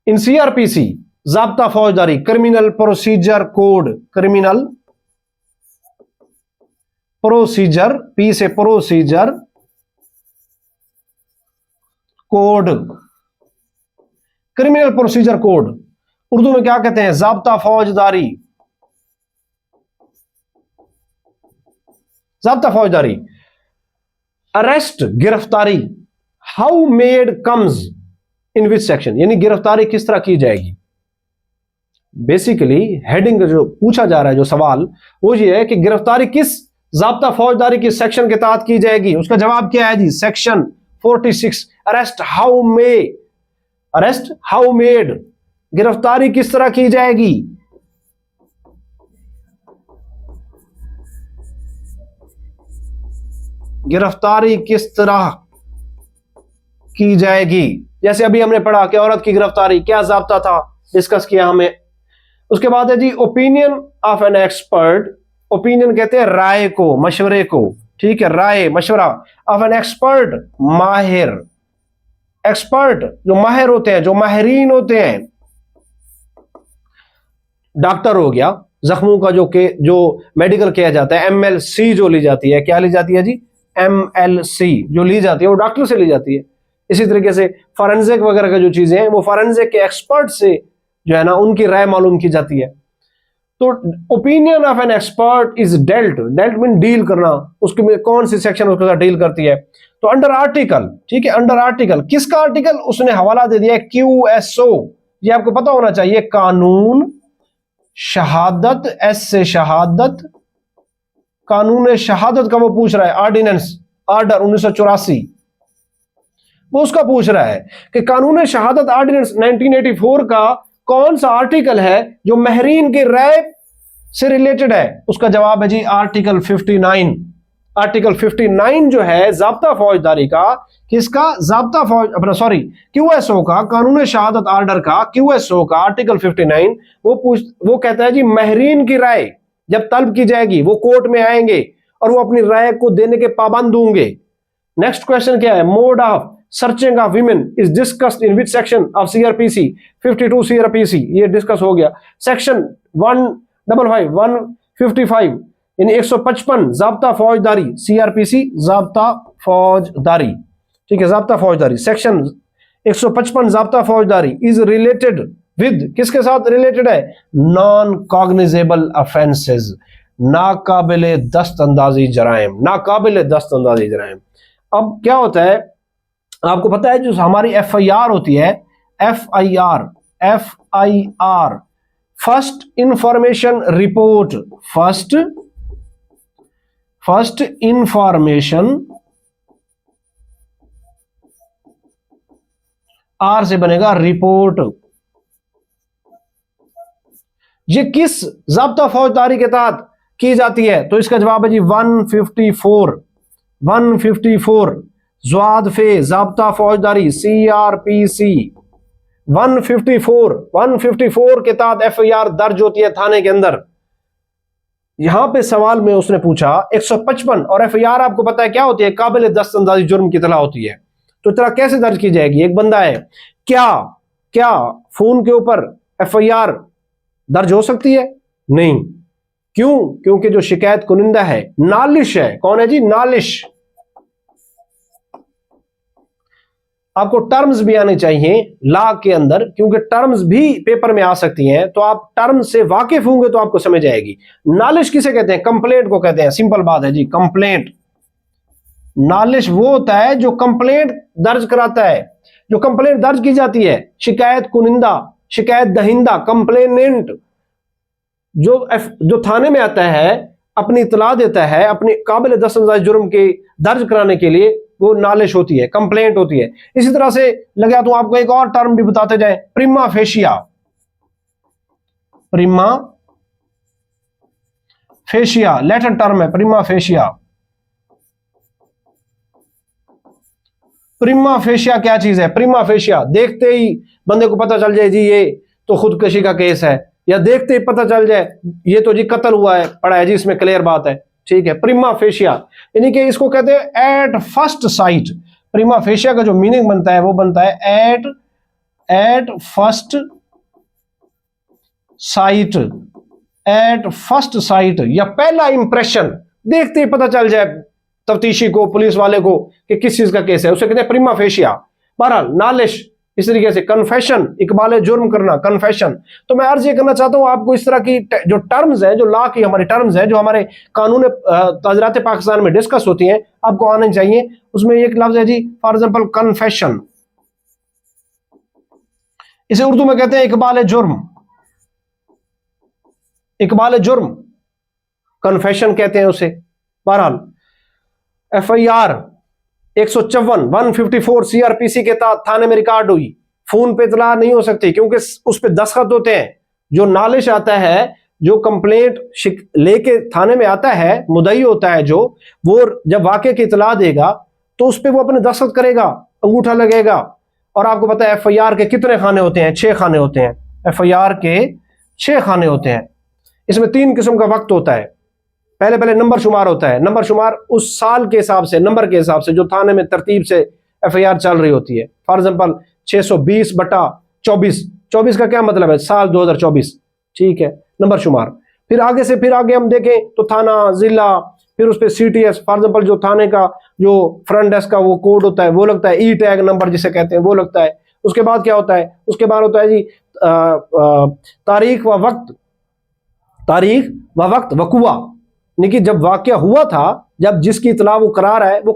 इन CrPC ज़ाब्ता फौजदारी, criminal procedure code, criminal procedure, P से procedure code, criminal procedure code Urdu में क्या कहते हैं? ज़ाब्ता फौजदारी, ज़ाब्ता फौजदारी। अरेस्ट, गिरफ्तारी, how made comes in which section, यानी गिरफ्तारी किस तरह की जाएगी। बेसिकली हेडिंग जो पूछा जा रहा है, जो सवाल वो ये है कि गिरफ्तारी किस ज़ाब्ता फौजदारी की सेक्शन के तहत की जाएगी। उसका जवाब क्या है जी? Section 46, arrest how may, arrest how made, गिरफ्तारी किस तरह की जाएगी। गिरफ्तारी किस तरह की जाएगी। जैसे अभी हमने पढ़ा कि औरत की गिरफ्तारी क्या ज़ाब्ता था, डिस्कस किया हमें। उसके बाद है जी opinion of an expert, opinion कहते हैं राय को, मशवरे को, ठीक है, राय मशवरा। ऑफ एन एक्सपर्ट, माहिर, एक्सपर्ट जो माहिर होते हैं, जो माहिरीन होते हैं। डॉक्टर हो गया, जख्मों का जो मेडिकल किया जाता है, MLC जो ली जाती है, क्या ली जाती है जी? MLC जो ली जाती है वो डॉक्टर से ली जाती है। इसी तरीके से फॉरेंसिक वगैरह का जो चीजें हैं वो फॉरेंसिक के एक्सपर्ट से जो है ना उनकी राय मालूम की जाती है। तो opinion of an expert is dealt, dealt mean deal करना, उसके में कौन सी सेक्शन उसके साथ डील करती है? तो अंडर आर्टिकल, ठीक है, अंडर आर्टिकल, किसका आर्टिकल? उसने हवाला दे दिया है QSO, ये आपको पता होना चाहिए, कानून शहादत, S से शहादत, कानून शहादत का वो पूछ रहा है, ऑर्डिनेंस, ऑर्डर 1984, वो उसका पूछ रहा है कि कानून शहादत ऑर्डिनेंस 1984 का कौन सा आर्टिकल है जो महरीन के राय से रिलेटेड है। उसका जवाब है जी आर्टिकल 59। आर्टिकल 59 जो है ज़ाब्ता फौजदारी का, किसका? ज़ाब्ता फौज अपना सॉरी QSO का, कानून शहादत ऑर्डर का, QSO का आर्टिकल 59 वो कहता है जी महरीन की राय जब तलब की जाएगी वो कोर्ट में आएंगे और वो अपनी राय को देने के पाबंद होंगे। नेक्स्ट क्वेश्चन क्या है? Mode of searching of women is discussed in which section of CRPC? 52 CRPC, ये डिस्कस हो गया। सेक्शन 155, 155 यानी 155 ज़ाब्ता फौजदारी, CRPC ज़ाब्ता फौजदारी, ठीक है, ज़ाब्ता फौजदारी सेक्शन 155 ज़ाब्ता फौजदारी इज रिलेटेड विद, किसके साथ रिलेटेड है? नॉन कॉग्निजेबल ऑफेंसेस, नाकाबिले दस्तअंदाजी जराइम, नाकाबिले दस्तअंदाजी जराइम। अब क्या होता है आपको पता है, जो हमारी FIR होती है, FIR, first information report, first information, R से बनेगा रिपोर्ट। ये किस ज़ाब्ता फौजदारी के तहत की जाती है? तो इसका जवाब है जी 154, 154 ज़वाद फे ज़ाब्ता फौजदारी CRPC 154 के तहत FIR दर्ज होती है थाने के अंदर। यहां पे सवाल में उसने पूछा 155, और FIR आपको पता है क्या होती है? काबिल दस्तअंदाजी जुर्म की इतला होती है। तो इतला कैसे दर्ज की जाएगी? एक बंदा है, क्या फोन के ऊपर FIR दर्ज हो सकती है? नहीं। क्यों? क्योंकि जो शिकायत कुनिंदा है नालिश है। कौन है जी? नालिश। आपको टर्म्स भी आने चाहिए लॉ के अंदर, क्योंकि टर्म्स भी पेपर में आ सकती हैं, तो आप टर्म से वाकिफ होंगे तो आपको समझ आएगी। नालिश किसे कहते हैं? कंप्लेंट को कहते हैं। सिंपल बात है जी, कंप्लेंट। नालिश वो होता है जो कंप्लेंट दर्ज कराता है, जो कंप्लेंट दर्ज की जाती है। शिकायत कुनिंदा, शिकायत दहिंदा, कंप्लेनेंट जो थाने में आता है, अपनी इतला देता है अपने काबिल दस्तअंदाजी जुर्म के दर्ज कराने के लिए, वो नालिश होती है, कंप्लेंट होती है। इसी तरह से लगा तो आपको एक और टर्म भी बताते जाए, प्रिमा फेशिया। प्रिमा फेशिया लैटिन टर्म है, प्रिमा फेशिया। प्रिमा फेशिया क्या चीज है? प्रिमा फेशिया देखते ही बंदे को पता चल जाए जी ये तो खुदकशी का केस है, या देखते ही पता चल जाए ये तो जी कत्ल हुआ है, पड़ा है जी इसमें, क्लियर बात है, ठीक है। प्रिमा फेशिया यानी कि इसको कहते हैं at first sight. Prima facie का जो मीनिंग बनता है वो बनता है at at first sight, at first sight या पहला इंप्रेशन, देखते ही पता चल जाए तफ्तीशी को, पुलिस वाले को कि किस चीज का केस है, उसे कहते हैं प्रिमा फेशिया। बहरहाल नालिश, इस तरीके से कन्फेशन, इकबाल जुर्म करना, कन्फेशन। तो मैं अर्ज ये करना चाहता हूं आपको, इस तरह की जो टर्म्स हैं, जो लॉ की हमारी टर्म्स हैं, जो हमारे कानून ताजरात पाकिस्तान में डिस्कस होती हैं, आपको आने चाहिए। उसमें एक लफ्ज है जी, फॉर एग्जाम्पल कन्फेशन, इसे उर्दू में कहते हैं इकबाल जुर्म, इकबाल जुर्म, कन्फेशन कहते हैं उसे। बहरहाल FIR 154 CRPC के तहत थाने में रिकॉर्ड हुई, फोन पे इतला नहीं हो सकती क्योंकि उस पे दस्तखत होते हैं। जो नालिश आता है, जो कंप्लेंट लेके थाने में आता है, मुदई होता है जो, वो जब वाकये की इतला देगा तो उस पे वो अपने दस्तखत करेगा, अंगूठा लगेगा। और आपको पता है FIR के कितने खाने होते हैं? 6 खाने होते हैं। FIR के 6 खाने होते हैं। इसमें 3 किस्म का वक्त होता है। पहले नंबर शुमार होता है, नंबर शुमार उस साल के हिसाब से, नंबर के हिसाब से जो थाने में तरतीब से FIR चल रही होती है। फॉर एग्जाम्पल 620/24, 24 का क्या मतलब है? साल 2024, ठीक है, नंबर शुमार। फिर आगे हम देखें तो थाना, जिला, फिर उस पर CTS, फॉर एग्जाम्पल जो थाने का जो फ्रंट डेस्क का वो कोड होता है वो लगता है, ई टैग नंबर जिसे कहते हैं वो लगता है। उसके बाद क्या होता है? उसके बाद होता है जी तारीख व वक्त, तारीख व वक्त वकुआ, यानी कि जब वाकया हुआ था, जब जिसकी इतला वो करा रहा है, वो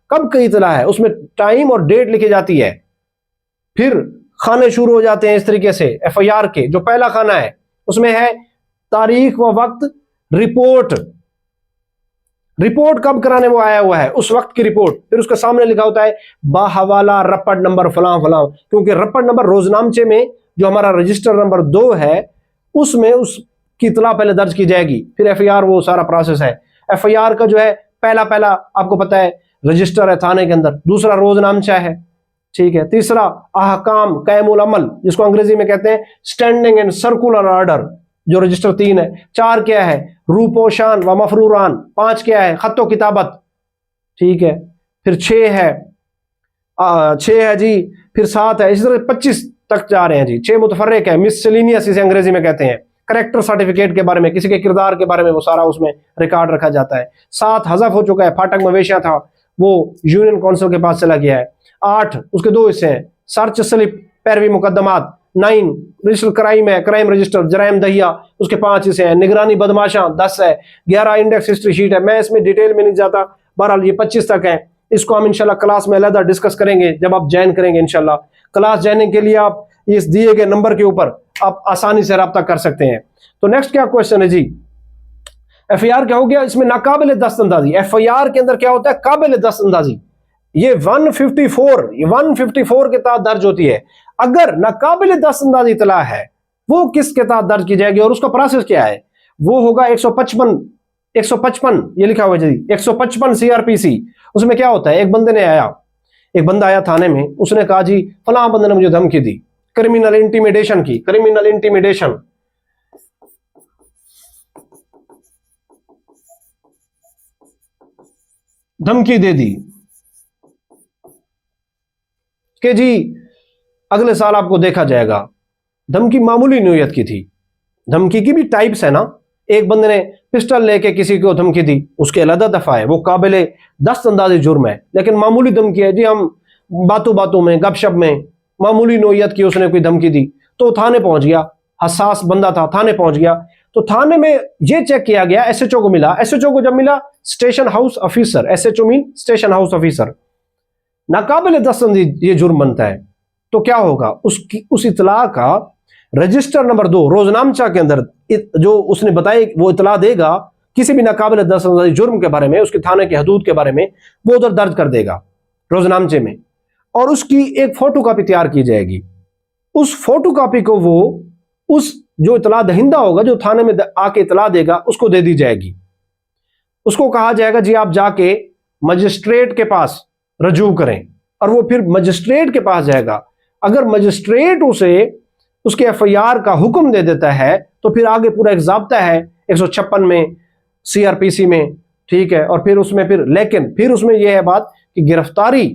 कब की इतला है, उसमें टाइम और डेट लिखी जाती है। फिर खाने शुरू हो जाते हैं इस तरीके से FIR के। जो पहला खाना है उसमें है तारीख व वक्त रिपोर्ट, रिपोर्ट कब कराने वो आया हुआ है, उस वक्त की रिपोर्ट। फिर उसके सामने लिखा होता है बाहवाला रपट नंबर फलां फलां, क्योंकि रपट नंबर रोजनामचे में जो हमारा रजिस्टर नंबर 2 है उसमें उसकी इतला पहले दर्ज की जाएगी, फिर FIR, वो सारा प्रोसेस है। FIR का जो है पहला आपको पता है रजिस्टर है थाने के अंदर, दूसरा रोजनामचा है, ठीक है, तीसरा अहकाम कैमुल अमल, जिसको अंग्रेजी में कहते हैं स्टैंडिंग एंड सर्कुलर ऑर्डर, जो रजिस्टर 3 है। 4 क्या है? रूपोशान व मफरूरान। 5 क्या है? खत्तो किताबत, ठीक है। फिर 6 है जी, फिर 7 है, इसी तरह 25 तक जा रहे हैं जी। 6 मुतफर्रिक है, मिससेलेनियस इसे अंग्रेजी में कहते हैं। करेक्टर सर्टिफिकेट के बारे में, किसी के किरदार के बारे में वो सारा उसमें रिकॉर्ड रखा जाता है। 7 हज़फ हो चुका है, फाटक मवेशिया था वो यूनियन काउंसिल के पास चला गया है। 8 उसके 2 हिस्से हैं, सर्च स्लिप, पैरवी मुकदमात। 9 रजिस्टर क्राइम है, क्राइम रजिस्टर, जराइम दहिया, उसके 5 हिस्से हैं। निगरानी बदमाशा 10 है। 11 इंडेक्स हिस्ट्री शीट है। मैं इसमें डिटेल में नहीं जाता, बहरहाल ये 25 तक है। इसको हम इंशाल्लाह क्लास में अलग डिस्कस करेंगे जब आप ज्वाइन करेंगे। इंशाल्लाह क्लास ज्वाइनिंग के लिए आप इस दिए गए नंबर के ऊपर आप आसानी से रब्ता कर सकते हैं। तो नेक्स्ट क्या क्वेश्चन है जी? FIR क्या हो गया? इसमें नाकाबिल दस्तअंदाजी। FIR के अंदर क्या होता है? काबिल दस्तअंदाजी। ये 154 के तहत दर्ज होती है। अगर नाकाबिल दस्तअंदाजी इतला है, वो किसके तहत दर्ज की जाएगी और उसका प्रोसेस क्या है? वो होगा 155 ये लिखा हुआ है जी, 155 CRPC। उसमें क्या होता है? एक बंदा आया थाने में, उसने कहा जी फलां बंदे ने मुझे धमकी दी, क्रिमिनल इंटीमिडेशन की, क्रिमिनल इंटीमिडेशन, धमकी दे दी कि जी अगले साल आपको देखा जाएगा। धमकी मामूली नौयत की थी। धमकी की भी टाइप्स है ना। एक बंदे ने पिस्टल लेके किसी को धमकी दी, उसके अलग दफा है, वो काबिले दस्तअंदाजी जुर्म है। लेकिन मामूली धमकी है जी, हम बातों में, गपशप में, मामूली नौयत की उसने कोई धमकी दी, तो थाने पहुंच गया, हसास बंदा था, थाने पहुंच गया। तो थाने में ये चेक किया गया, SHO को मिला। SHO को जब मिला, station house officer, SHO mean station house officer, नाकाबिल दस्तअंदाजी ये जुर्म बनता है। तो क्या होगा? उस इतला का रजिस्टर नंबर 2 रोजनामचा के अंदर जो उसने बताया वो इतला देगा किसी भी नाकाबिल दस्तअंदाजी जुर्म के बारे में, उसके थाने के हदूद के बारे में, वो उधर दर्ज कर देगा रोजनामचे में, और उसकी एक फोटो कॉपी तैयार की जाएगी। उस फोटो कॉपी को वो उस जो इतला दहिंदा होगा, जो थाने में आके इतला देगा, उसको दे दी जाएगी। उसको कहा जाएगा जी आप जाके मजिस्ट्रेट के पास रजू करें, और वो फिर मजिस्ट्रेट के पास जाएगा। अगर मजिस्ट्रेट उसे उसके FIR का हुक्म दे देता है तो फिर आगे पूरा एक ज़ाब्ता है 156 में CRPC में, ठीक है। और फिर उसमें लेकिन फिर उसमें यह है बात कि गिरफ्तारी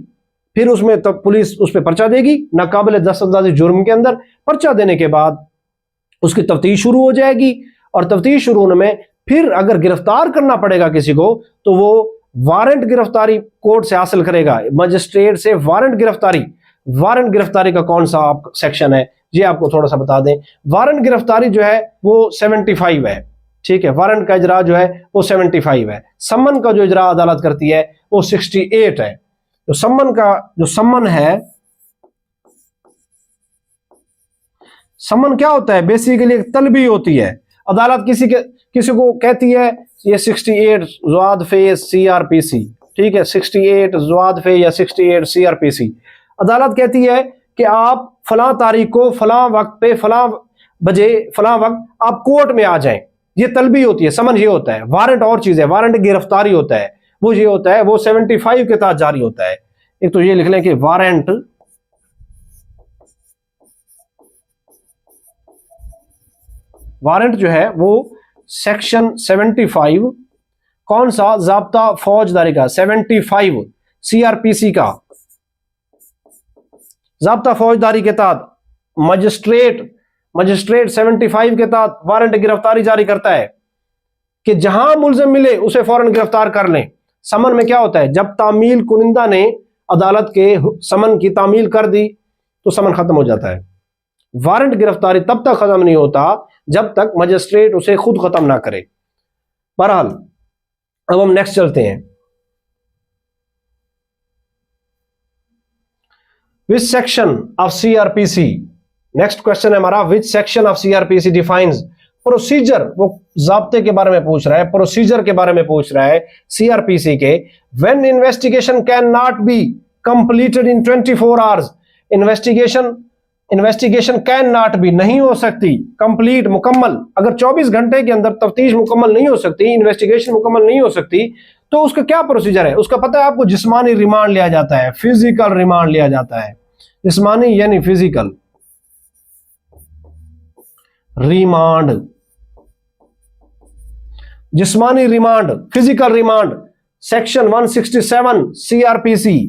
फिर उसमें तब पुलिस उस पर पर्चा देगी नाकाबिल दस्तअंदाजी जुर्म के अंदर। पर्चा देने के बाद उसकी तफ्तीश शुरू हो जाएगी, और तफ्तीश शुरू होने में फिर अगर गिरफ्तार करना पड़ेगा किसी को तो वो वारंट गिरफ्तारी कोर्ट से हासिल करेगा, मजिस्ट्रेट से वारंट गिरफ्तारी। वारंट गिरफ्तारी का कौन सा आप सेक्शन है ये आपको थोड़ा सा बता दें। वारंट गिरफ्तारी जो है वो 75 है, ठीक है, वारंट का इजरा जो है वो 75 है। सम्मन का जो इजरा अदालत करती है वो 68 है। तो सम्मन का जो सम्मन है, सम्मन क्या होता है, बेसिकली एक तलबी होती है। अदालत किसी को कहती है ये 68 ज़वाद फे CRPC, ठीक है, 68 ज़वाद फे या 68 CRPC। अदालत कहती है कि आप फलां तारीख को फलां वक्त पे फलां बजे फलां वक्त आप कोर्ट में आ जाएं। ये तलबी होती है, समन ये होता है। वारंट और चीज है, वारंट गिरफ्तारी होता है, वो ये होता है, वो 75 के तहत जारी होता है। एक तो ये लिख लें कि वारंट जो है वो सेक्शन 75, कौन सा, ज़ाब्ता फौजदारी का 75 CRPC का, ज़ाब्ता फौजदारी के तहत मजिस्ट्रेट 75 के तहत वारंट गिरफ्तारी जारी करता है कि जहां मुल्जिम मिले उसे फौरन गिरफ्तार कर लें। समन में क्या होता है, जब तामील कुनिंदा ने अदालत के समन की तामील कर दी तो समन खत्म हो जाता है। वारंट गिरफ्तारी तब तक खत्म नहीं होता जब तक मजिस्ट्रेट उसे खुद खत्म ना करे। बहरहाल अब हम नेक्स्ट चलते हैं। विच section of CRPC, next question है हमारा, विच section of CRPC defines procedure, वो जाब्ते के बारे में पूछ रहा है, प्रोसीजर के बारे में पूछ रहा है CRPC के। When investigation can not be completed in 24 hours, investigation can not be, नहीं हो सकती, कंप्लीट मुकम्मल, अगर 24 घंटे के अंदर तफ्तीश मुकम्मल नहीं हो सकती, इन्वेस्टिगेशन मुकम्मल नहीं हो सकती, तो उसका क्या प्रोसीजर है। उसका पता है आपको, जिस्मानी रिमांड लिया जाता है, फिजिकल रिमांड लिया जाता है। जिस्मानी यानी फिजिकल रिमांड, जिस्मानी remand, physical remand section 167 CRPC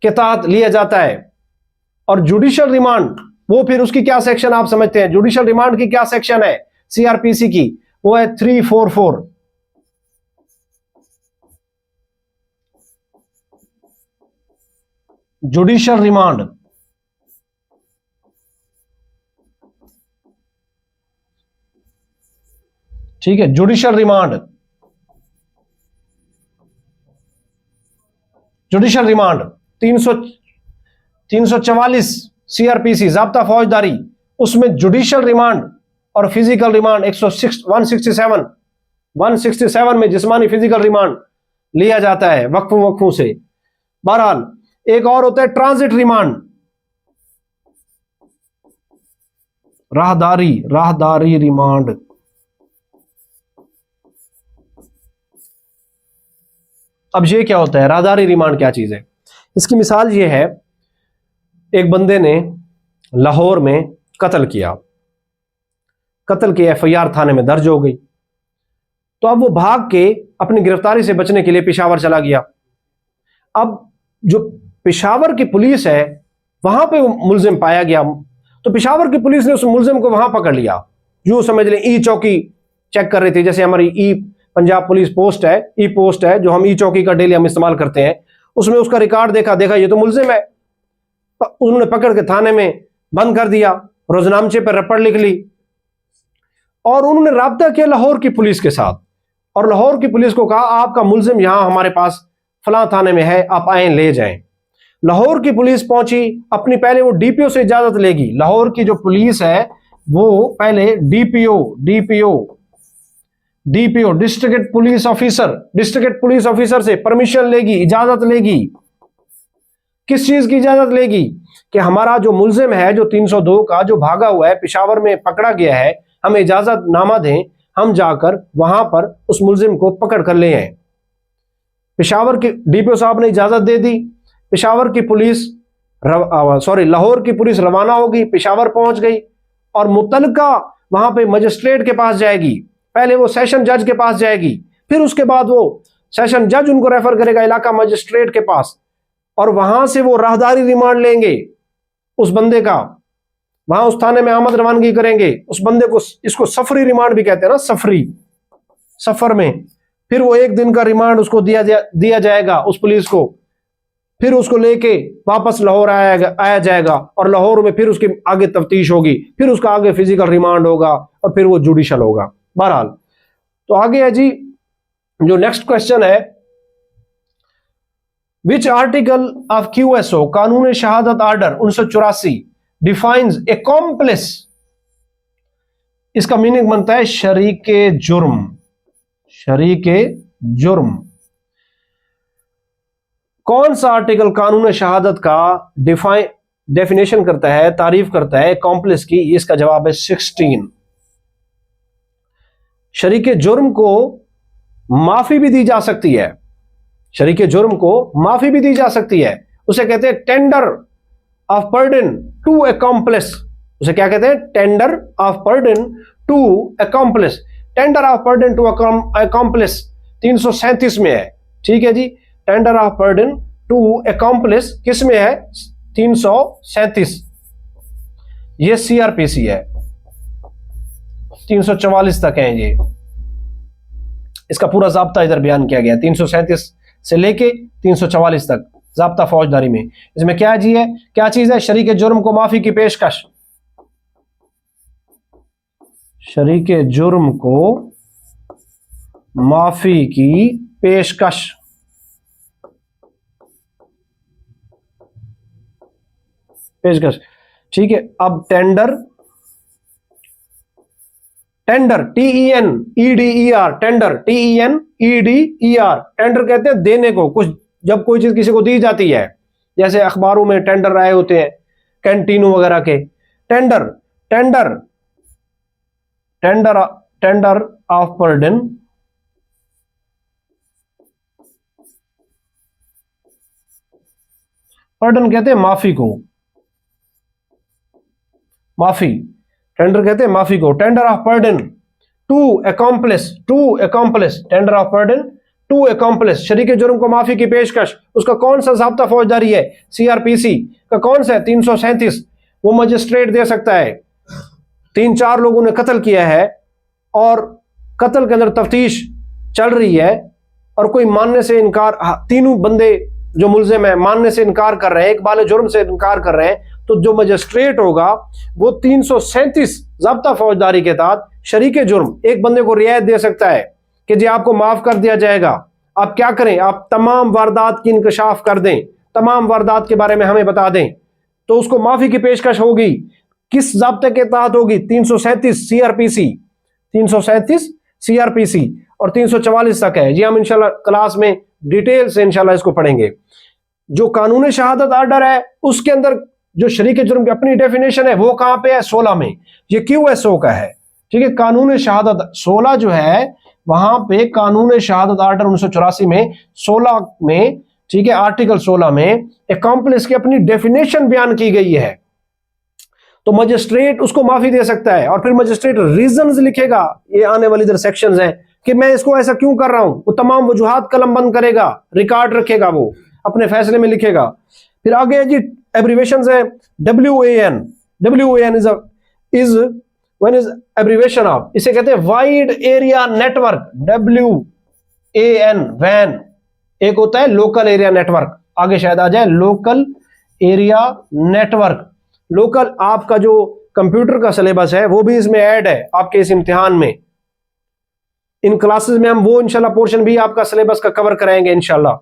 के तहत लिया जाता है। और जुडिशियल रिमांड, वो फिर उसकी क्या सेक्शन आप समझते हैं, जुडिशियल रिमांड की क्या सेक्शन है CRPC की, वो है 344। जुडिशियल रिमांड, ठीक है, judicial remand, judicial remand 344 CRPC ज़ाब्ता फौजदारी, उसमें जुडिशियल रिमांड और फिजिकल रिमांड 167 में जिस्मानी फिजिकल रिमांड लिया जाता है वक्फों से। बहरहाल एक और होता है ट्रांजिट रिमांड, राहदारी रिमांड। अब ये क्या होता है, राहदारी रिमांड क्या चीज है। इसकी मिसाल ये है, एक बंदे ने लाहौर में कत्ल किया, कत्ल की FIR थाने में दर्ज हो गई, तो अब वो भाग के अपनी गिरफ्तारी से बचने के लिए पेशावर चला गया। अब जो पेशावर की पुलिस है वहां पे मुल्जिम पाया गया, तो पेशावर की पुलिस ने उस मुल्जिम को वहां पकड़ लिया। यूं समझ लें ई चौकी चेक कर रही थी, जैसे हमारी पंजाब पुलिस पोस्ट है, पोस्ट है जो हम ई चौकी का डेली हम इस्तेमाल करते हैं, उसमें उसका रिकॉर्ड देखा ये तो मुल्जिम है। उन्होंने पकड़ के थाने में बंद कर दिया, रोजनामचे पर रपट लिख ली, और उन्होंने राब्ता किया लाहौर की पुलिस के साथ, और लाहौर की पुलिस को कहा आपका मुल्जिम यहां हमारे पास फलां थाने में है, आप आए ले जाएं। लाहौर की पुलिस पहुंची, अपनी पहले वो DPO से इजाजत लेगी। लाहौर की जो पुलिस है वो पहले DPO डिस्ट्रिक्ट पुलिस ऑफिसर से परमिशन लेगी, इजाजत लेगी। किस चीज की इजाजत लेगी कि हमारा जो मुल्जिम है, जो 302 का जो भागा हुआ है, पेशावर में पकड़ा गया है, हमें इजाजत नामा दें, हम जाकर वहां पर उस मुल्जिम को पकड़ कर ले आए। पेशावर की DPO साहब ने इजाजत दे दी। पेशावर की पुलिस लाहौर की पुलिस रवाना होगी, पेशावर पहुंच गई, और मुतलका वहां पे मजिस्ट्रेट के पास जाएगी, पहले वो सेशन जज के पास जाएगी, फिर उसके बाद वो सेशन जज उनको रेफर करेगा इलाका मजिस्ट्रेट के पास, और वहां से वो राहदारी रिमांड लेंगे उस बंदे का, वहां उस थाने में आमद रवानगी करेंगे उस बंदे को। इसको सफरी रिमांड भी कहते हैं ना, सफरी, सफर में। फिर वो 1 दिन का रिमांड उसको दिया जाएगा उस पुलिस को, फिर उसको लेके वापस लाहौर आया जाएगा, और लाहौर में फिर उसकी आगे तफ्तीश होगी, फिर उसका आगे फिजिकल रिमांड होगा, और फिर वो जुडिशल होगा। बहरहाल तो आगे है जी, जो नेक्स्ट क्वेश्चन है, विच आर्टिकल ऑफ QSO कानून शहादत आर्डर 1984 डिफाइंस accomplice, इसका मीनिंग बनता है शरीके जुर्म। शरीके जुर्म कौन सा आर्टिकल कानून शहादत का डेफिनेशन करता है, तारीफ करता है accomplice की? इसका जवाब है 16। शरीके जुर्म को माफी भी दी जा सकती है, शरीके जुर्म को माफी भी दी जा सकती है, उसे कहते हैं tender of pardon to accomplice। उसे क्या कहते हैं? Tender of pardon to accomplice। Tender of pardon to accomplice 337 में है, ठीक है जी। Tender of pardon to accomplice किस में है? 337। ये CRPC है, 344 तक है ये, इसका पूरा जाब्ता इधर बयान किया गया, 337 से लेके 344 तक जाब्ता फौजदारी में। इसमें क्या जी है, क्या चीज है? शरीके जुर्म को माफी की पेशकश, शरीके जुर्म को माफी की पेशकश। पेशकश, ठीक है। अब tender, tender TENEDER, tender TENEDER, tender कहते हैं देने को, कुछ जब कोई चीज किसी को दी जाती है, जैसे अखबारों में टेंडर आए होते हैं कैंटीनों वगैरह के। Tender, tender, tender, tender of pardon, pardon कहते हैं माफी को, माफी, टेंडर कहते हैं माफी को। Tender of pardon to accomplice, to accomplice, tender of pardon to accomplice, शरीके जुर्म को माफी की पेशकश। उसका कौन सा ज़ाब्ता फौजदारी है? CRPC का कौन सा है? 337। वो मजिस्ट्रेट दे सकता है। 3-4 लोगों ने कत्ल किया है और कत्ल के अंदर तफ्तीश चल रही है, और कोई मानने से इनकार, तीनों बंदे जो मुलजिम है मानने से इनकार कर रहे हैं, एक बाले जुर्म से इनकार कर रहे हैं, तो जो मजिस्ट्रेट होगा वो 337 ज़ाब्ता फौजदारी के तहत शरीके जुर्म एक बंदे को रियायत दे सकता है कि जी आपको माफ कर दिया जाएगा। आप क्या करें? आप तमाम वारदात की इंकशाफ कर दें, तमाम वारदात के बारे में हमें बता दें, तो उसको माफी की पेशकश होगी। किस ज़ाब्ते के तहत होगी? 337 CRPC, 337 CRPC, और 344 तक है जी। हम इंशाल्लाह क्लास में डिटेल से इंशाल्लाह इसको पढ़ेंगे। जो कानून शहादत आर्डर है उसके अंदर जो शरीके जुर्म की अपनी डेफिनेशन है वो कहां पे है? 16 में। ये QSO का है, ठीक है। कानून शहादत 16 जो है वहां पे कानून शहादत आर्डर 1984 में 16 में, ठीक है, आर्टिकल 16 में accomplice की अपनी डेफिनेशन बयान की गई है। तो मजिस्ट्रेट उसको माफी दे सकता है, और फिर मजिस्ट्रेट रीजंस लिखेगा, ये आने वाली इधर सेक्शंस हैं कि मैं इसको ऐसा क्यों कर रहा हूं। वो तमाम वजूहात कलम बंद करेगा, रिकॉर्ड रखेगा, वो अपने फैसले में लिखेगा। फिर आगे जी एब्रीवेशंस है WAN। WAN is when is abbreviation of, इसे कहते हैं वाइड एरिया नेटवर्क। WAN, वैन। एक होता है लोकल एरिया नेटवर्क, आगे शायद आ जाए लोकल एरिया नेटवर्क। लोकल, आपका जो कंप्यूटर का सिलेबस है वो भी इसमें ऐड है आपके इस इम्तिहान में। इन क्लासेस में हम वो इंशाल्लाह पोर्शन भी आपका सिलेबस का कवर कराएंगे इंशाल्लाह।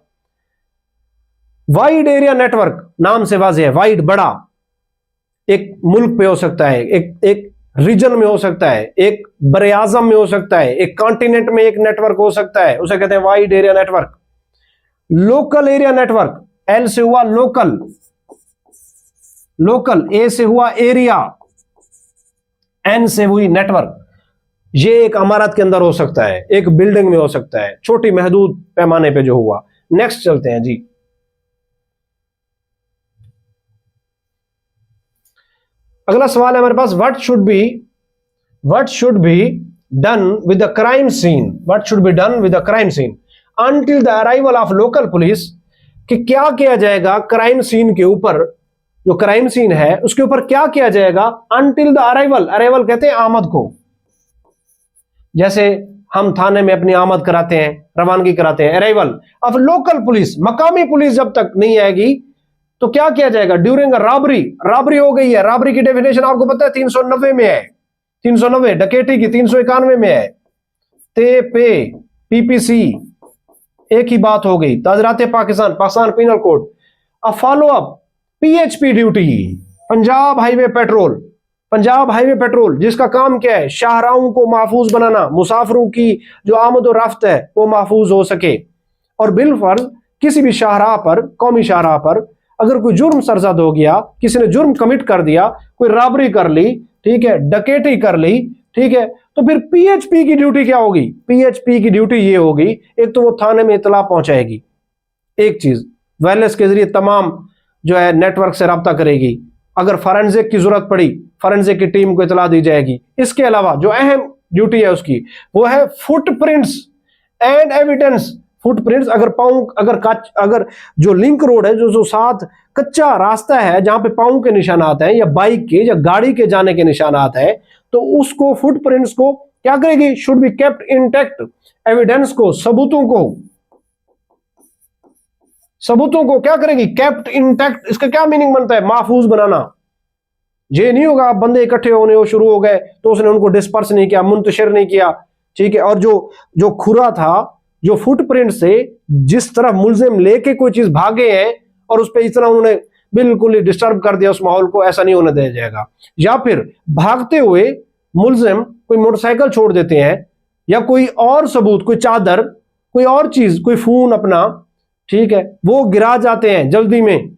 वाइड एरिया नेटवर्क नाम से वाज़ेह है, वाइड, बड़ा, एक मुल्क पे हो सकता है, एक रीजन में हो सकता है, एक बरे आजम में हो सकता है, एक कॉन्टिनेंट में एक नेटवर्क हो सकता है, उसे कहते हैं wide area network. Local area network, L से हुआ लोकल, लोकल, A से हुआ एरिया, N से हुई नेटवर्क। ये एक इमारत के अंदर हो सकता है, एक बिल्डिंग में हो सकता है, छोटी महदूद पैमाने पे जो हुआ। नेक्स्ट चलते हैं जी। अगला सवाल है हमारे पास, what should be done with the crime scene. What should be done with the crime scene. Until the arrival of local police, कि क्या किया जाएगा क्राइम सीन के ऊपर, जो क्राइम सीन है उसके ऊपर क्या किया जाएगा, अनटिल द अराइवल, अराइवल कहते हैं आमद को, जैसे हम थाने में अपनी आमद कराते हैं, रवानगी कराते हैं, अराइवल ऑफ लोकल पुलिस, मकामी पुलिस जब तक नहीं आएगी तो क्या किया जाएगा, ड्यूरिंग रॉबरी, रॉबरी हो गई है, रॉबरी की डेफिनेशन आपको पता है 390 में है, 390, डकैती की 391 में है, ते पे पीपीसी एक ही बात हो गई, ताजराते Pakistan, Pakistan penal code, a follow up PHP duty, Punjab highway patrol, Punjab highway patrol जिसका काम क्या है, शाहराहों को महफूज बनाना, मुसाफिरों की जो आमद और रफ्त है वो महफूज हो सके, और बिलफर्ज किसी भी शाहराह पर, कौमी शाहराह पर अगर कोई जुर्म सरजद हो गया, किसी ने जुर्म कमिट कर दिया, कोई रॉबरी कर ली, ठीक है, डकैती कर ली, ठीक है, तो फिर पीएचपी की ड्यूटी क्या होगी, पीएचपी की ड्यूटी ये होगी, एक तो वो थाने में इतला पहुंचाएगी, एक चीज वायरलेस के जरिए तमाम जो है नेटवर्क से रब्ता करेगी, अगर फॉरेंसिक की जरूरत पड़ी फॉरेंसिक की टीम को इतला दी जाएगी। इसके अलावा जो अहम ड्यूटी है उसकी वो है फुटप्रिंट्स एंड एविडेंस, फुटप्रिंट्स, अगर पाँव, अगर जो लिंक रोड है, जो साथ कच्चा रास्ता है जहां पे पाँव के निशानात हैं या बाइक के या गाड़ी के जाने के निशानात हैं, तो उसको फुटप्रिंट्स को क्या करेगी, should be kept intact, evidence को, सबूतों को क्या करेगी, केप्ट इंटैक्ट। इसका क्या मीनिंग बनता है, महफूज बनाना। ये नहीं होगा आप बंदे इकट्ठे होने हो शुरू हो गए तो उसने उनको डिस्पर्स नहीं किया, मुंतशिर नहीं किया, ठीक है, और जो खुरा था, जो फुटप्रिंट से जिस तरफ मुलजिम लेके कोई चीज भागे हैं और उस पर इतना उन्होंने बिल्कुल ही डिस्टर्ब कर दिया उस माहौल को, ऐसा नहीं होने दिया जाएगा। या फिर भागते हुए मुलजिम कोई मोटरसाइकिल छोड़ देते हैं या कोई और सबूत, कोई चादर, कोई और चीज, कोई फोन अपना, ठीक है, वो गिरा जाते हैं जल्दी में,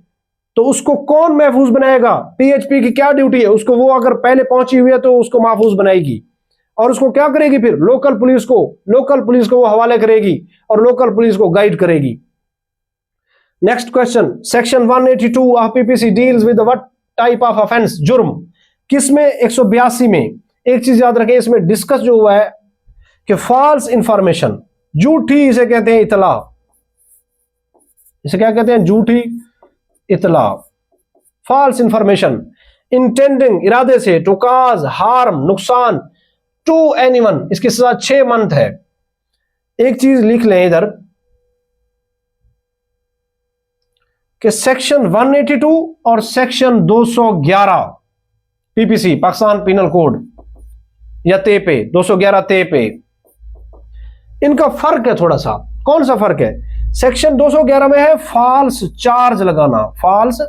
तो उसको कौन महफूज बनाएगा, पीएचपी की क्या ड्यूटी है, उसको वो अगर पहले पहुंची हुई है तो उसको महफूज बनाएगी, और उसको क्या करेगी फिर, लोकल पुलिस को वो हवाले करेगी और लोकल पुलिस को गाइड करेगी। Next question, section 182 of PPC deals with what type of offence, जुर्म किसमें, 182 में। एक चीज याद रखें, इसमें डिस्कस जो हुआ है कि फॉल्स इंफॉर्मेशन, झूठी, इसे कहते हैं इतला, इसे क्या कहते हैं, झूठी इतला, फॉल्स इंफॉर्मेशन, इंटेंडिंग, इरादे से, टू कॉज हार्म, नुकसान, टू एनीवन, इसके साथ 6 मंथ है। एक चीज लिख लें इधर कि सेक्शन 182 और section 211 PPC, Pakistan penal code या तेपे, 211 तेपे, इनका फर्क है थोड़ा सा। कौन सा फर्क है, सेक्शन 211 में है फॉल्स चार्ज लगाना, फॉल्स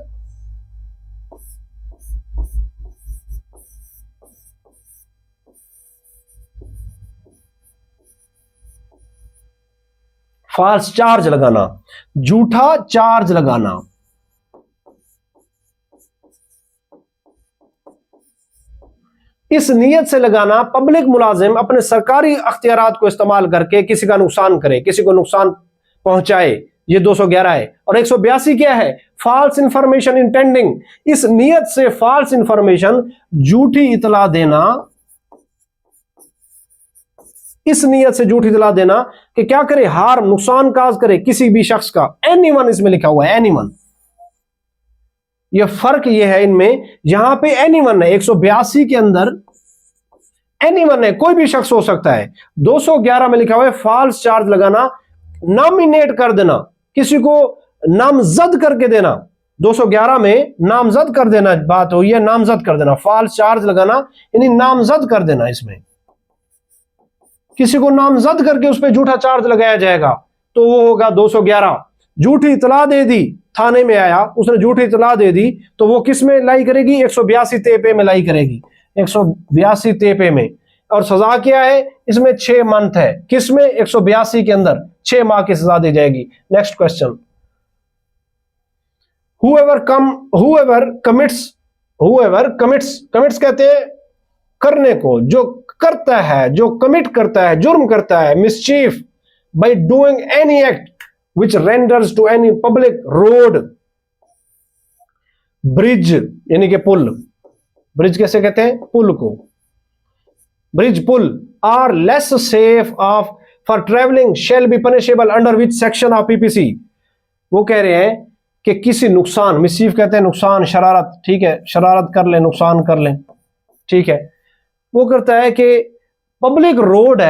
चार्ज लगाना, झूठा चार्ज लगाना। इस नीयत से लगाना पब्लिक मुलाजिम अपने सरकारी अख्तियारात को इस्तेमाल करके किसी का नुकसान करे, किसी को नुकसान पहुंचाए, ये 211 है। और 182 क्या है, फॉल्स इंफॉर्मेशन इंटेंडिंग, इस नीयत से फॉल्स इंफॉर्मेशन, झूठी इतला देना, इस नीयत से झूठी इतला देना कि क्या करे, हार्म, नुकसान काज करे किसी भी शख्स का, एनीवन इसमें लिखा हुआ है, एनीवन। यह फर्क यह है इनमें, यहां पे एनीवन है, 182 के अंदर एनीवन है, कोई भी शख्स हो सकता है। 211 में लिखा हुआ है फॉल्स चार्ज लगाना, नॉमिनेट कर देना, किसी को नामजद करके देना। 211 में नामजद कर देना बात हुई है, नामजद कर देना, फॉल्स चार्ज लगाना यानी नामजद कर देना। इसमें किसी को नामजद करके उस पर झूठा चार्ज लगाया जाएगा तो वो होगा 211। झूठी इतला दे दी, थाने में आया, उसने झूठी इतला दे दी तो वो किस में लाई करेगी, 182 तेपे में लाई करेगी, 182 तेपे में। और सजा क्या है इसमें, 6 मंथ है, किसमें, 182 के अंदर 6 माह की सजा दी जाएगी। नेक्स्ट क्वेश्चन, whoever commits कहते हैं करने को, जो करता है, जो कमिट करता है, जुर्म करता है, mischief by doing any act which renders to any public road, bridge यानी कि पुल, ब्रिज कैसे कहते हैं, पुल को, ब्रिज पुल, are less safe of for travelling shall be punishable under which section of PPC. वो कह रहे हैं कि किसी नुकसान, मिसचीफ कहते हैं नुकसान, शरारत, ठीक है, शरारत कर ले, नुकसान कर ले, ठीक है, वो करता है कि पब्लिक रोड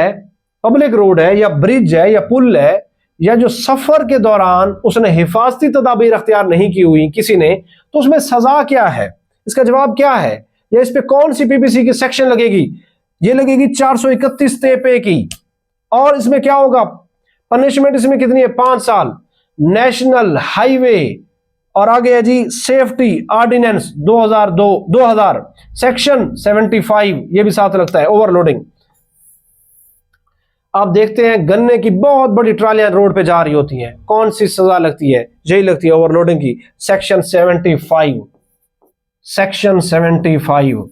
है या ब्रिज है या पुल है, या जो सफर के दौरान उसने हिफाजती तदाबीर अख्तियार नहीं की हुई किसी ने, तो उसमें सजा क्या है? इसका जवाब क्या है? या इस पे कौन सी पीपीसी की सेक्शन लगेगी? ये लगेगी 431 पे की। और इसमें क्या होगा? पनिशमेंट इसमें कितनी है? 5 साल। नेशनल हाईवे और आगे है जी सेफ्टी ऑर्डिनेंस 2000 सेक्शन 75, ये भी साथ लगता है। ओवरलोडिंग, आप देखते हैं गन्ने की बहुत बड़ी ट्रालियां रोड पे जा रही होती हैं, कौन सी सजा लगती है? यही लगती है ओवरलोडिंग की, सेक्शन 75। सेक्शन 75।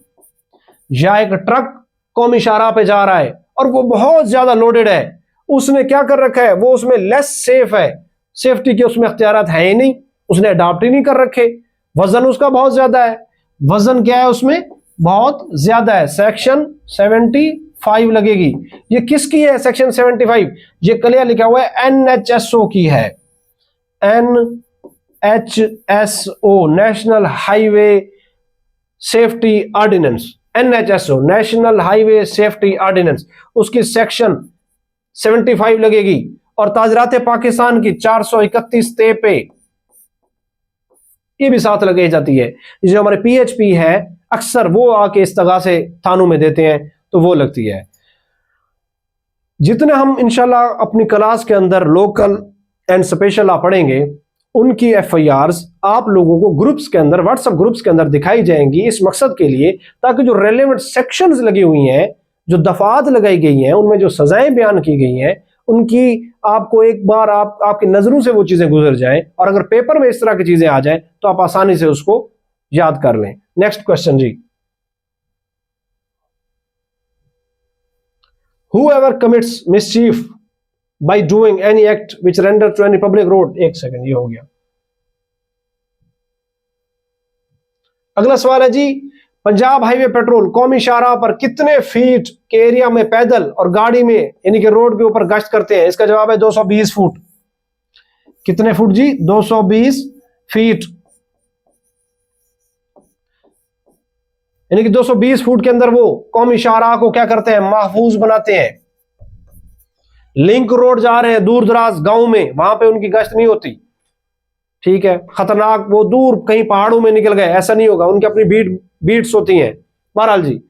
या एक ट्रक कौमी शाहराह पे जा रहा है और वो बहुत ज्यादा लोडेड है, उसने क्या कर रखा है? वो उसमें लेस सेफ है, सेफ्टी के उसमें अख्तियारात है ही नहीं, उसने अडॉप्ट ही नहीं कर रखे, वजन उसका बहुत ज्यादा है। वजन क्या है उसमें? बहुत ज्यादा है, सेक्शन 75 लगेगी। ये किसकी है सेक्शन 75? ये क्लियर लिखा हुआ है NHSO की है, NHSO, national highway safety ordinance, NHSO, national highway safety ordinance, उसकी सेक्शन 75 लगेगी। और ताजरात पाकिस्तान की 431 पे ये भी साथ लगाई जाती है। जो हमारे PHP है अक्सर वो आके इस्तगा से थानों में देते हैं, तो वो लगती है। जितने हम इंशाल्लाह अपनी क्लास के अंदर लोकल एंड स्पेशल लॉ पढ़ेंगे, उनकी FIRs आप लोगों को ग्रुप्स के अंदर, व्हाट्सएप ग्रुप्स के अंदर दिखाई जाएंगी, इस मकसद के लिए ताकि जो रेलेवेंट सेक्शंस लगी हुई हैं, जो दफात लगाई गई हैं, उनमें जो सजाएं बयान की गई हैं, उनकी आपको एक बार आपकी नजरों से वो चीजें गुजर जाएं, और अगर पेपर में इस तरह की चीजें आ जाएं तो आप आसानी से उसको याद कर लें। Next question ji, whoever commits mischief by doing any act which render to any public road। एक सेकंड, ये हो गया। अगला सवाल है जी, पंजाब हाईवे पेट्रोल कौमी शाहराह पर कितने फीट के एरिया में पैदल और गाड़ी में यानी कि रोड के ऊपर गश्त करते हैं? इसका जवाब है 220 फुट। कितने फुट जी? 220 फीट, यानी कि 220 फुट के अंदर वो कौमी शाहराह को क्या करते हैं? महफूज बनाते हैं। लिंक रोड जा रहे हैं दूर दराज गांव में, वहां पे उनकी गश्त नहीं होती, ठीक है, खतरनाक, वो दूर कहीं पहाड़ों में निकल गए, ऐसा नहीं होगा, उनकी अपनी बीट्स होती हैं। बहरहाल जी,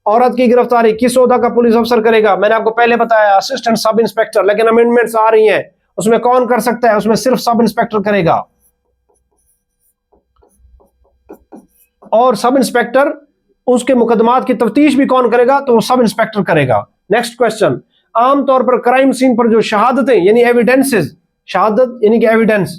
औरत की गिरफ्तारी किस ओहदा का पुलिस अफसर करेगा? मैंने आपको पहले बताया असिस्टेंट सब इंस्पेक्टर, लेकिन अमेंडमेंट्स आ रही हैं, उसमें कौन कर सकता है? उसमें सिर्फ सब इंस्पेक्टर करेगा। और सब इंस्पेक्टर, उसके मुकदमात की तफ्तीश भी कौन करेगा? तो वो सब इंस्पेक्टर करेगा। नेक्स्ट क्वेश्चन, आमतौर पर क्राइम सीन पर जो शहादतें यानी एविडेंसेस, शहादत यानी कि एविडेंस,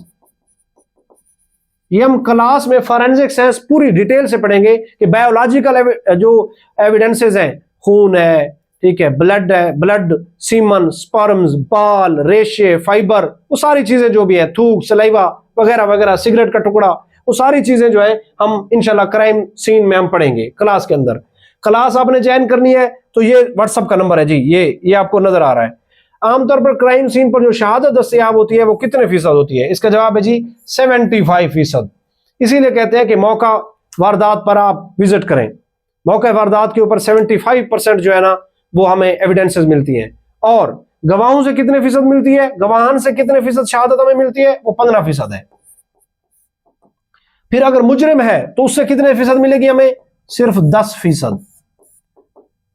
ये हम क्लास में फॉरेंसिक साइंस पूरी डिटेल से पढ़ेंगे कि बायोलॉजिकल जो एविडेंसेस हैं, खून है, ठीक है, ब्लड है, ब्लड, सीमन, स्पर्म्स, बाल, रेशे, फाइबर, वो सारी चीजें जो भी है, थूक, सलाइवा वगैरह वगैरह, सिगरेट का टुकड़ा, वो सारी चीजें जो है हम इंशाल्लाह क्राइम सीन में हम पढ़ेंगे क्लास के अंदर। क्लास आपने ज्वाइन करनी है तो ये व्हाट्सएप का नंबर है जी, ये आपको नजर आ रहा है। आमतौर पर क्राइम सीन पर जो शहादत दस्तयाब होती है वो कितने फीसद होती है? इसका जवाब है जी 75%। इसीलिए कहते हैं कि मौका वारदात पर आप विजिट करें, मौका वारदात के ऊपर 75% जो है ना वो हमें एविडेंसेस मिलती हैं। और गवाहों से कितने फीसद मिलती है? गवाहान से कितने फीसद शहादत हमें मिलती है? वो 15% है। फिर अगर मुजरिम है तो उससे कितने फीसद मिलेगी हमें? सिर्फ 10%।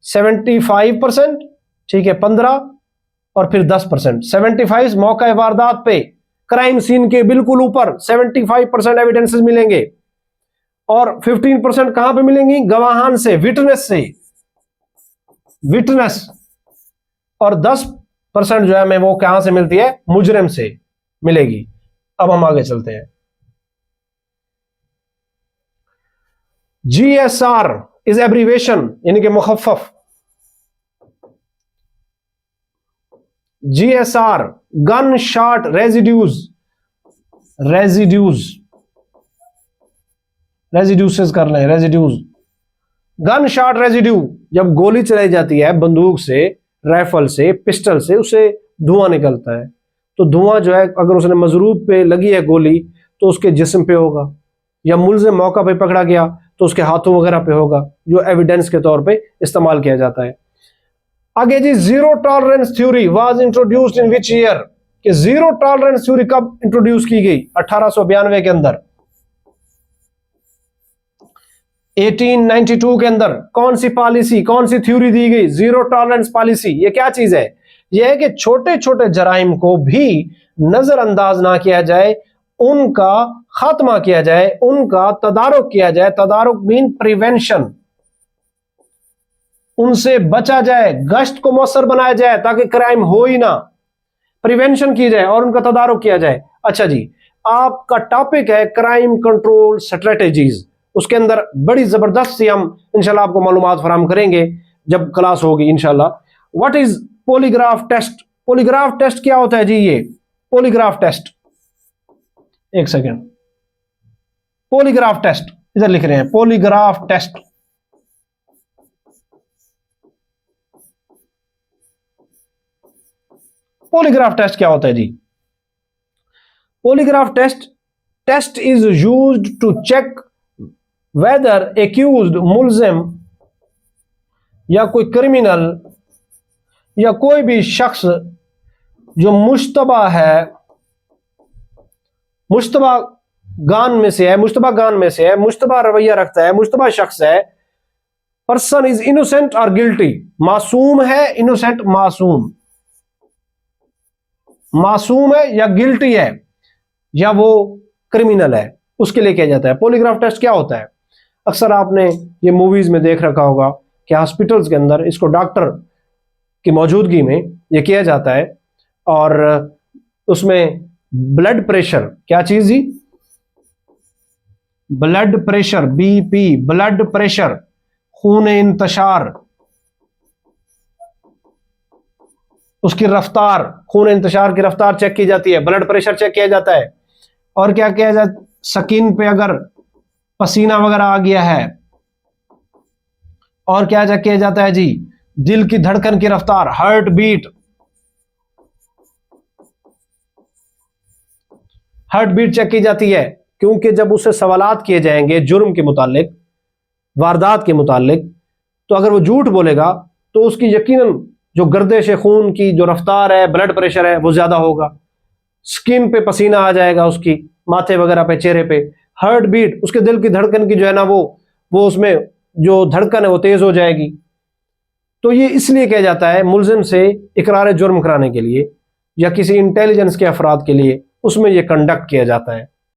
75%, ठीक है, 15 और फिर 10%। 75 मौका वारदात पे, क्राइम सीन के बिल्कुल ऊपर 75% एविडेंसेस मिलेंगे, और 15% कहां पे मिलेंगी? गवाहान से, विटनेस से, विटनेस। और 10% जो है हमें वो कहां से मिलती है? मुजरिम से मिलेगी। अब हम आगे चलते हैं। GSR इज एब्रीवेशन यानी कि मुखफ़फ़। GSR गन शॉट रेजिड्यूज, रेजिड्यूसेस कर लें, रेजिड्यूज, गन शॉट रेजिड्यू, जब गोली चलाई जाती है बंदूक से राइफल से, पिस्टल से उससे धुआं निकलता है। तो धुआं जो है अगर उसने मजरूब पे लगी है गोली तो उसके जिस्म पे होगा, या मुलजिम मौका पे पकड़ा गया तो उसके हाथों वगैरह पे होगा, जो एविडेंस के तौर पे इस्तेमाल किया जाता है। आगे जी, zero tolerance theory was introduced in which year, कि जीरो टॉलरेंस थ्योरी कब इंट्रोड्यूस की गई? 1892 के अंदर। 1892 के अंदर कौन सी पॉलिसी, कौन सी थ्योरी दी गई? Zero tolerance policy. ये क्या चीज है? यह है कि छोटे छोटे जराइम को भी नजरअंदाज ना किया जाए, उनका खात्मा किया जाए, उनका तदारुक किया जाए। तदारुक मीन प्रिवेंशन, उनसे बचा जाए, गश्त को मौसर बनाया जाए ताकि क्राइम हो ही ना, प्रिवेंशन की जाए और उनका तदारुक किया जाए। अच्छा जी, आपका टॉपिक है क्राइम कंट्रोल स्ट्रेटेजीज, उसके अंदर बड़ी जबरदस्त सी हम इंशाल्लाह आपको मालूमात फराहम करेंगे जब क्लास होगी इंशाल्लाह। What is polygraph test? Polygraph test क्या होता है जी? ये पॉलीग्राफ टेस्ट, एक सेकेंड, पॉलीग्राफ टेस्ट इधर लिख रहे हैं, पॉलीग्राफ टेस्ट। पॉलीग्राफ टेस्ट क्या होता है जी? Polygraph test is used to check whether accused, मुल्जिम या कोई क्रिमिनल या कोई भी शख्स जो मुश्तबा है, मुश्तबा गान में से है, मुश्तबा रवैया रखता है, मुश्तबा शख्स है, पर्सन इज इनोसेंट और गिल्टी, मासूम है, इनोसेंट मासूम है या गिल्टी है या वो क्रिमिनल है, उसके लिए किया जाता है। पॉलीग्राफ टेस्ट क्या होता है? अक्सर आपने ये मूवीज में देख रखा होगा कि हॉस्पिटल्स के अंदर इसको डॉक्टर की मौजूदगी में ये किया जाता है, और उसमें ब्लड प्रेशर, क्या चीज जी? Blood pressure, BP, blood pressure, खून इंतशार, उसकी रफ्तार, खून इंतशार की रफ्तार चेक की जाती है, ब्लड प्रेशर चेक किया जाता है। और क्या किया जाता? स्किन पे अगर पसीना वगैरह आ गया है, और क्या चेक किया जाता है जी? दिल की धड़कन की रफ्तार, हार्ट बीट, चेक की जाती है। क्योंकि जब उससे सवालात किए जाएंगे जुर्म के मुतालिक, वारदात के मुतालिक, तो अगर वो झूठ बोलेगा तो उसकी यकीनन जो गर्दिश खून की जो रफ्तार है, ब्लड प्रेशर है, वो ज्यादा होगा। स्किन पे पसीना आ जाएगा, उसकी माथे वगैरह पे, चेहरे पे। हार्ट बीट, उसके दिल की धड़कन की जो है ना, वो उसमें जो धड़कन है वो तेज हो जाएगी। तो ये इसलिए किया जाता है मुल्जिम से इकरार जुर्म कराने के लिए या किसी इंटेलिजेंस के अफराद के लिए, उसमें ये कंडक्ट किया जाता है।